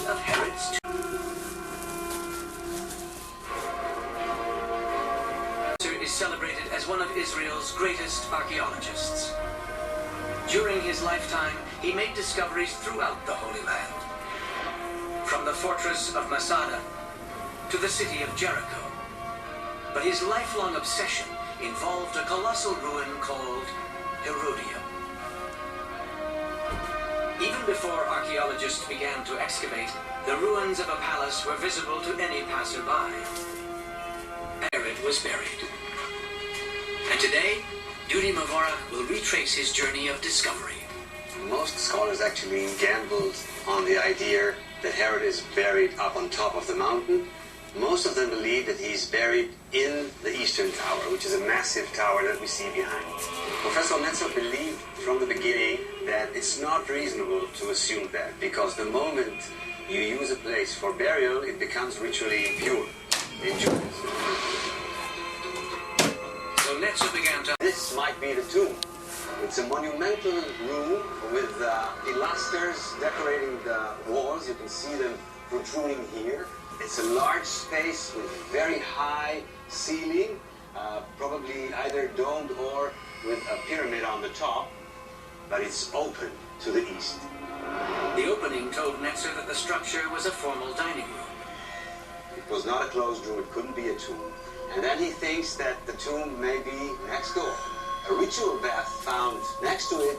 of Herod's tomb. Is celebrated as one of Israel's greatest archaeologists. During his lifetime, he made discoveries throughout the Holy Land, from the fortress of Masada to the city of Jericho. But his lifelong obsession involved a colossal ruin called Herodium. Even before archaeologists began to excavate, the ruins of a palace were visible to any passerby. Herod was buried. And today, Dudi Mavorach will retrace his journey of discovery. Most scholars actually gambled on the idea that Herod is buried up on top of the mountain. Most of them believe that he's buried in the Eastern Tower, which is a massive tower that we see behind. Professor Netzer believed from the beginning that it's not reasonable to assume that, because the moment you use a place for burial, it becomes ritually impure in Judaism. So Netzer began to... This might be the tomb. It's a monumental room with pilasters decorating the walls. You can see them protruding here. It's a large space with very high ceiling, probably either domed or with a pyramid on the top, but it's open to the east. The opening told Netzer that the structure was a formal dining room. It was not a closed room, it couldn't be a tomb. And then he thinks that the tomb may be next door. A ritual bath found next to it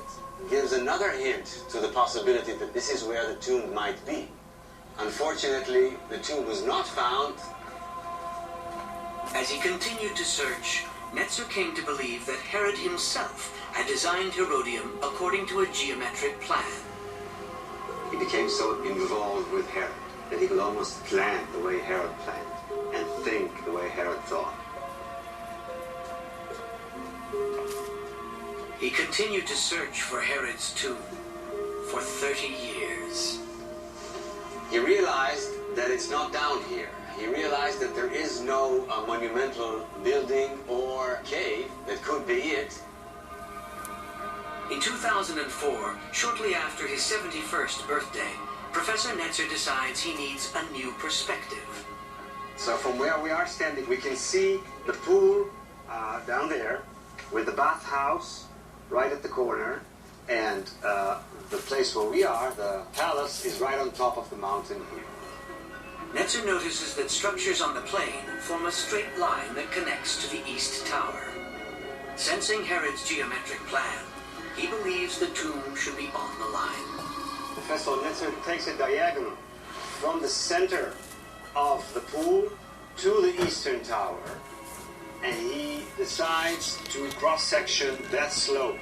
gives another hint to the possibility that this is where the tomb might be. Unfortunately, the tomb was not found. As he continued to search, Netzer came to believe that Herod himself had designed Herodium according to a geometric plan. He became so involved with Herod that he could almost plan the way Herod planned and think the way Herod thought. He continued to search for Herod's tomb for 30 years. He realized that it's not down here. He realized that there is no monumental building or cave that could be it. In 2004, shortly after his 71st birthday, Professor Netzer decides he needs a new perspective. So from where we are standing, we can see the pool down there with the bathhouse right at the corner, and the place where we are, the palace, is right on top of the mountain here. Netzer notices that structures on the plain form a straight line that connects to the East Tower. Sensing Herod's geometric plan, he believes the tomb should be on the line. Professor Netzer takes a diagonal from the center of the pool to the Eastern Tower, and he decides to cross-section that slope.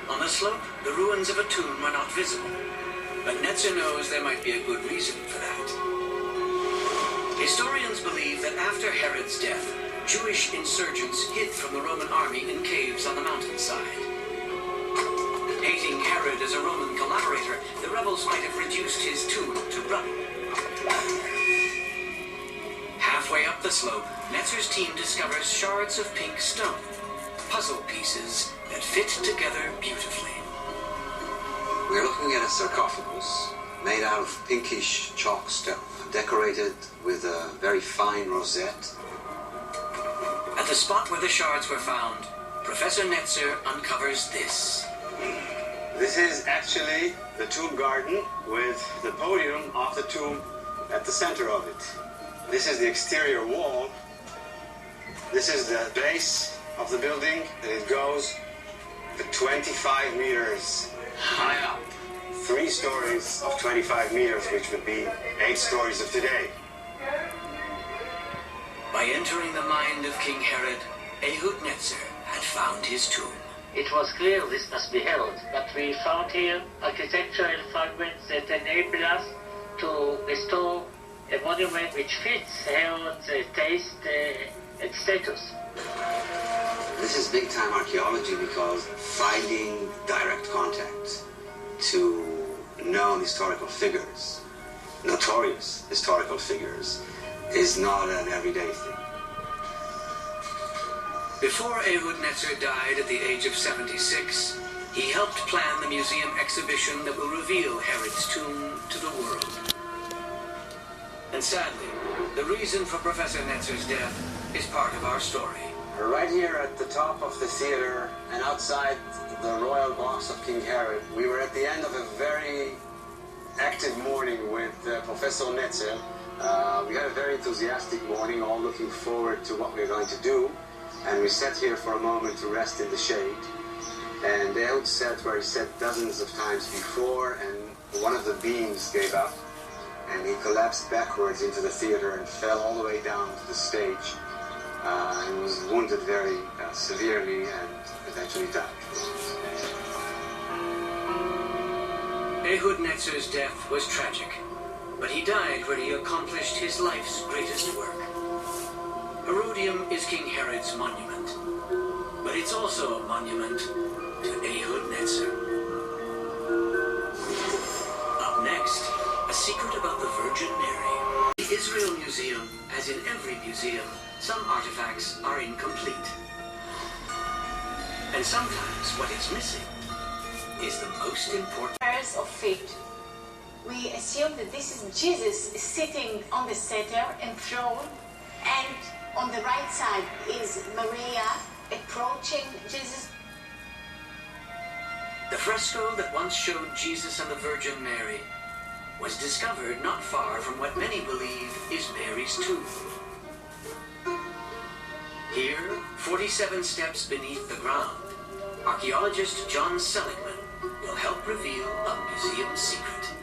On the slope, the ruins of a tomb are not visible, but Netzer knows there might be a good reason for that. Historians believe that after Herod's death, Jewish insurgents hid from the Roman army in caves on the mountainside. Hating Herod as a Roman collaborator, the rebels might have reduced his tomb to rubble. Halfway up the slope, Netzer's team discovers shards of pink stone, puzzle pieces that fit together beautifully. We're looking at a sarcophagus made out of pinkish chalk stone, decorated with a very fine rosette. At the spot where the shards were found, Professor Netzer uncovers this. This is actually the tomb garden with the podium of the tomb at the center of it. This is the exterior wall. This is the base of the building, and it goes to 25 meters high up. 3 stories of 25 meters, which would be 8 stories of today. By entering the mind of King Herod, Ehud Netzer had found his tomb. It was clear this must be Herod, but we found here architectural fragments that enable us to restore a monument which fits Herod's taste and status. This is big-time archaeology because finding direct contact to known historical figures, notorious historical figures, is not an everyday thing. Before Ehud Netzer died at the age of 76, He helped plan the museum exhibition that will reveal Herod's tomb to the world. And sadly, the reason for Professor Netzer's death is part of our story. Right here at the top of the theater and outside the royal box of King Herod, we were at the end of a very active morning with Professor Netzer. We had a very enthusiastic morning, all looking forward to what we're going to do. And we sat here for a moment to rest in the shade. And Ehud sat where he sat dozens of times before, and one of the beams gave up, and he collapsed backwards into the theater and fell all the way down to the stage, and was wounded very severely and eventually died. Ehud Netzer's death was tragic, but he died where he accomplished his life's greatest work. Herodium is King Herod's monument, but it's also a monument to Ehud Netzer. Up next, a secret about the Virgin Mary. The Israel Museum, as in every museum, some artifacts are incomplete. And sometimes what is missing is the most important. Prayers of faith. We assume that this is Jesus sitting on the center and throne, and on the right side is Maria approaching Jesus. The fresco that once showed Jesus and the Virgin Mary was discovered not far from what many believe is Mary's tomb. Here, 47 steps beneath the ground, archaeologist John Seligman will help reveal a museum secret.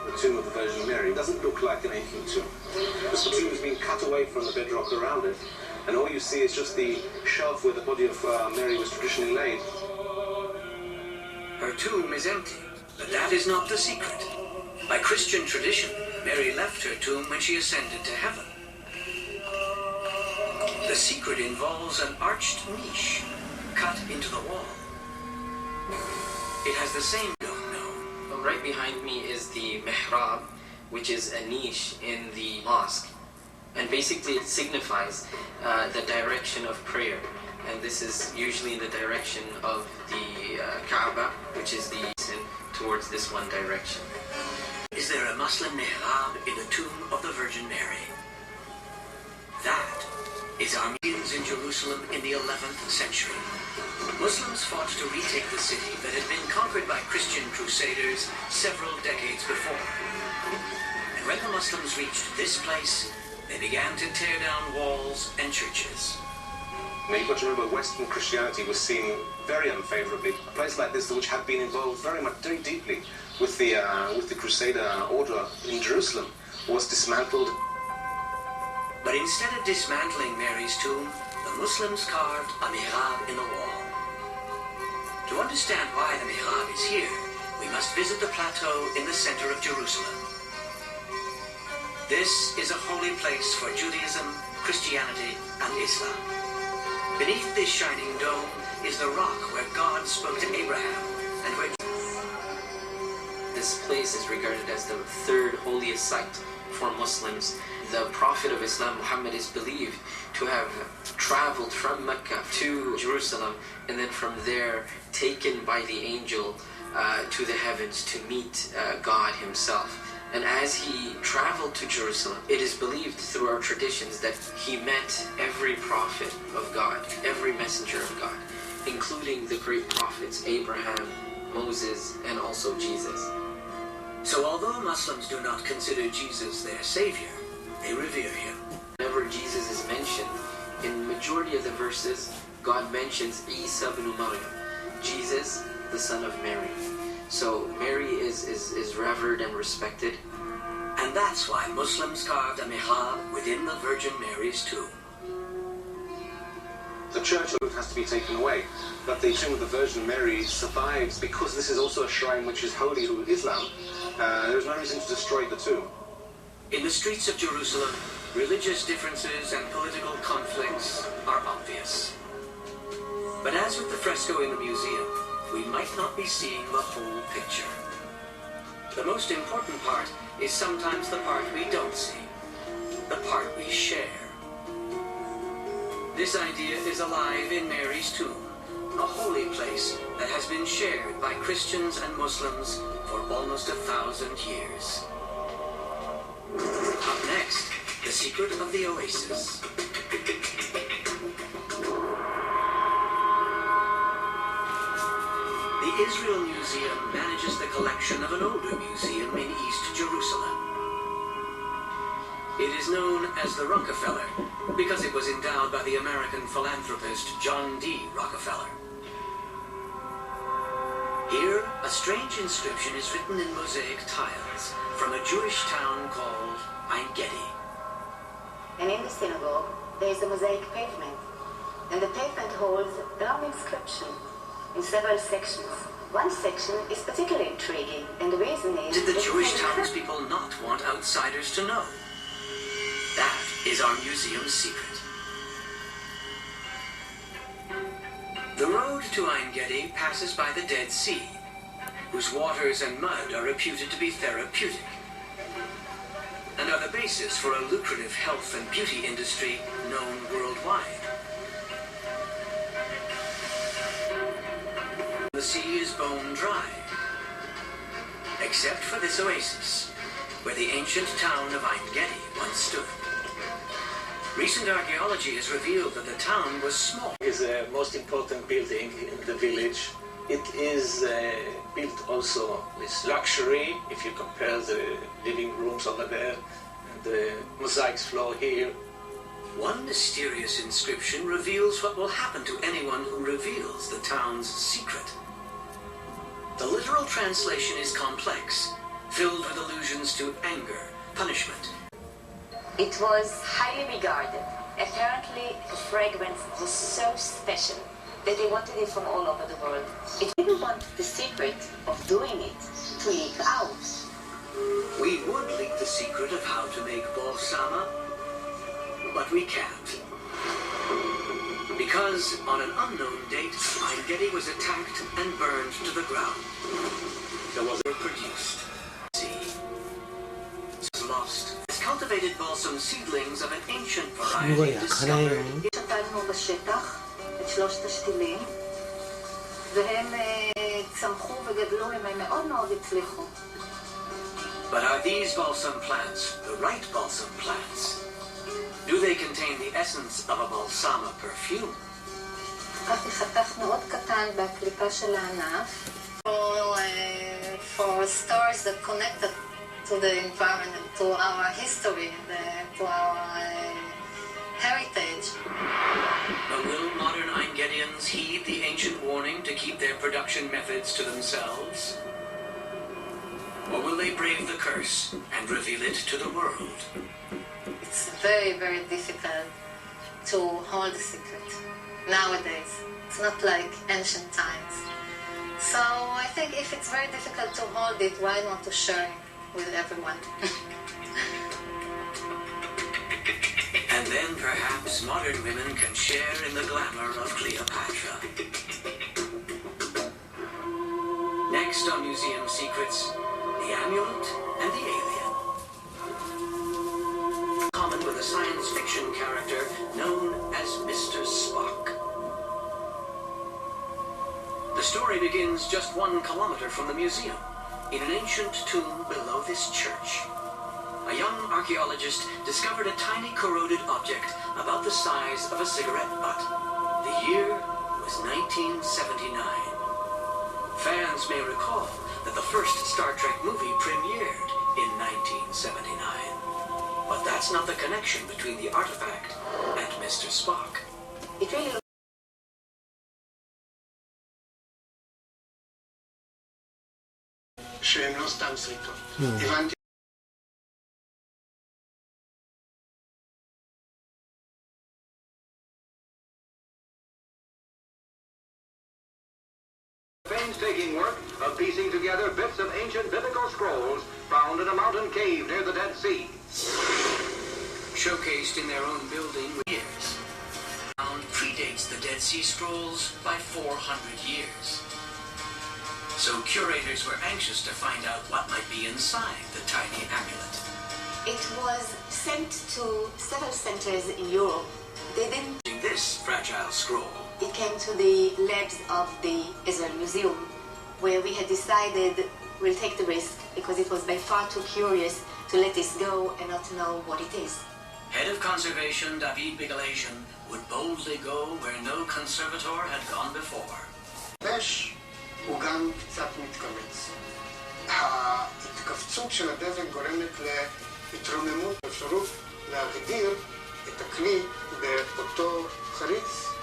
The tomb of the Virgin Mary doesn't look like an ancient tomb, because the tomb has been cut away from the bedrock around it, and all you see is just the shelf where the body of Mary was traditionally laid. Her tomb is empty, but that is not the secret. By Christian tradition, Mary left her tomb when she ascended to heaven. The secret involves an arched niche cut into the wall. It has the same don't know. Right behind me is the mihrab, which is a niche in the mosque. And basically it signifies the direction of prayer. And this is usually in the direction of the Kaaba, which is the towards this one direction. Is there a Muslim mihrab in the tomb of the Virgin Mary? That is Armenians in Jerusalem in the 11th century. Muslims fought to retake the city that had been conquered by Christian crusaders several decades before. And when the Muslims reached this place, they began to tear down walls and churches. Now you've got to remember, Western Christianity was seen very unfavorably. A place like this, which had been involved very deeply with the Crusader order in Jerusalem, was dismantled. But instead of dismantling Mary's tomb, the Muslims carved a mihrab in the wall. To understand why the mihrab is here, we must visit the plateau in the center of Jerusalem. This is a holy place for Judaism, Christianity, and Islam. Beneath this shining dome is the rock where God spoke to Abraham and where this place is regarded as the third holiest site for Muslims. The Prophet of Islam, Muhammad, is believed to have traveled from Mecca to Jerusalem and then from there taken by the angel to the heavens to meet God himself. And as he traveled to Jerusalem, it is believed through our traditions that he met every prophet of God, every messenger of God, including the great prophets Abraham, Moses, and also Jesus. So although Muslims do not consider Jesus their savior, they revere him. Whenever Jesus is mentioned, in majority of the verses, God mentions Isa ibn Maryam, Jesus, the son of Mary. So Mary is revered and respected. And that's why Muslims carved a mihrab within the Virgin Mary's tomb. The church has to be taken away, but the tomb of the Virgin Mary survives because this is also a shrine which is holy to Islam. There is no reason to destroy the tomb. In the streets of Jerusalem, religious differences and political conflicts are obvious. But as with the fresco in the museum, we might not be seeing the whole picture. The most important part is sometimes the part we don't see, the part we share. This idea is alive in Mary's tomb, a holy place that has been shared by Christians and Muslims for almost 1,000 years. Up next, the secret of the Oasis. The Israel Museum manages the collection of an older museum in East Jerusalem. It is known as the Rockefeller because it was endowed by the American philanthropist John D. Rockefeller. Here, a strange inscription is written in mosaic tiles from a Jewish town called Ein Gedi. And in the synagogue, there is a mosaic pavement. And the pavement holds a long inscription in several sections. One section is particularly intriguing, and the reason is... Did the Jewish townspeople not want outsiders to know? That is our museum's secret. The road to Ein Gedi passes by the Dead Sea, whose waters and mud are reputed to be therapeutic, and are the basis for a lucrative health and beauty industry known worldwide. The sea is bone dry, except for this oasis, where the ancient town of Ein Gedi once stood. Recent archaeology has revealed that the town was small. It is the most important building in the village. It is built also with luxury, if you compare the living rooms over there and the mosaic floor here. One mysterious inscription reveals what will happen to anyone who reveals the town's secret. The literal translation is complex, filled with allusions to anger, punishment. It was highly regarded. Apparently, the fragrance was so special that they wanted it from all over the world. It didn't want the secret of doing it to leak out. We would leak the secret of how to make balsama, but we can't. Because on an unknown date, Ein Gedi was attacked and burned to the ground. There was produced. See, was lost. Cultivated balsam seedlings of an ancient variety discovered. שתלנו בשטח את שלושת השתילים, והם צמחו וגדלו, הם מאוד מאוד הצליחו. But are these balsam plants the right balsam plants? Do they contain the essence of a balsama perfume? לקחתי חתך מאוד קטן בקליפה של הענף. For stars that connected to the environment, to our history, to our heritage. But will modern Ein Gedians heed the ancient warning to keep their production methods to themselves? Or will they brave the curse and reveal it to the world? It's very, very difficult to hold a secret nowadays. It's not like ancient times. So I think if it's very difficult to hold it, why not to share it with everyone? And then perhaps modern women can share in the glamour of Cleopatra. Next on Museum Secrets, the amulet and the alien. Common with a science fiction character known as Mr. Spock. The story begins just 1 kilometer from the museum, in an ancient tomb below this church. A young archaeologist discovered a tiny corroded object about the size of a cigarette butt. The year was 1979. Fans may recall that the first Star Trek movie premiered in 1979. But that's not the connection between the artifact and Mr. Spock. It really שהן לא סתם שריטות. הבנתי. Painstaking work of piecing together bits of ancient biblical scrolls found in a mountain cave near the Dead Sea. Showcased in their own building for years. Found predates the Dead Sea Scrolls by 400 years. So curators were anxious to find out what might be inside the tiny amulet. It was sent to several centers in Europe. They didn't. This fragile scroll it came to the labs of the Israel Museum, where we had decided we'll take the risk because it was by far too curious to let this go and not to know what it is. Head of Conservation David Bigalasian would boldly go where no conservator had gone before. הפש הוא גם קצת מתכווץ. ההתכווצות של הדבק גורמת להתרוממות, אפשרות להגדיר את הכלי באותו חריץ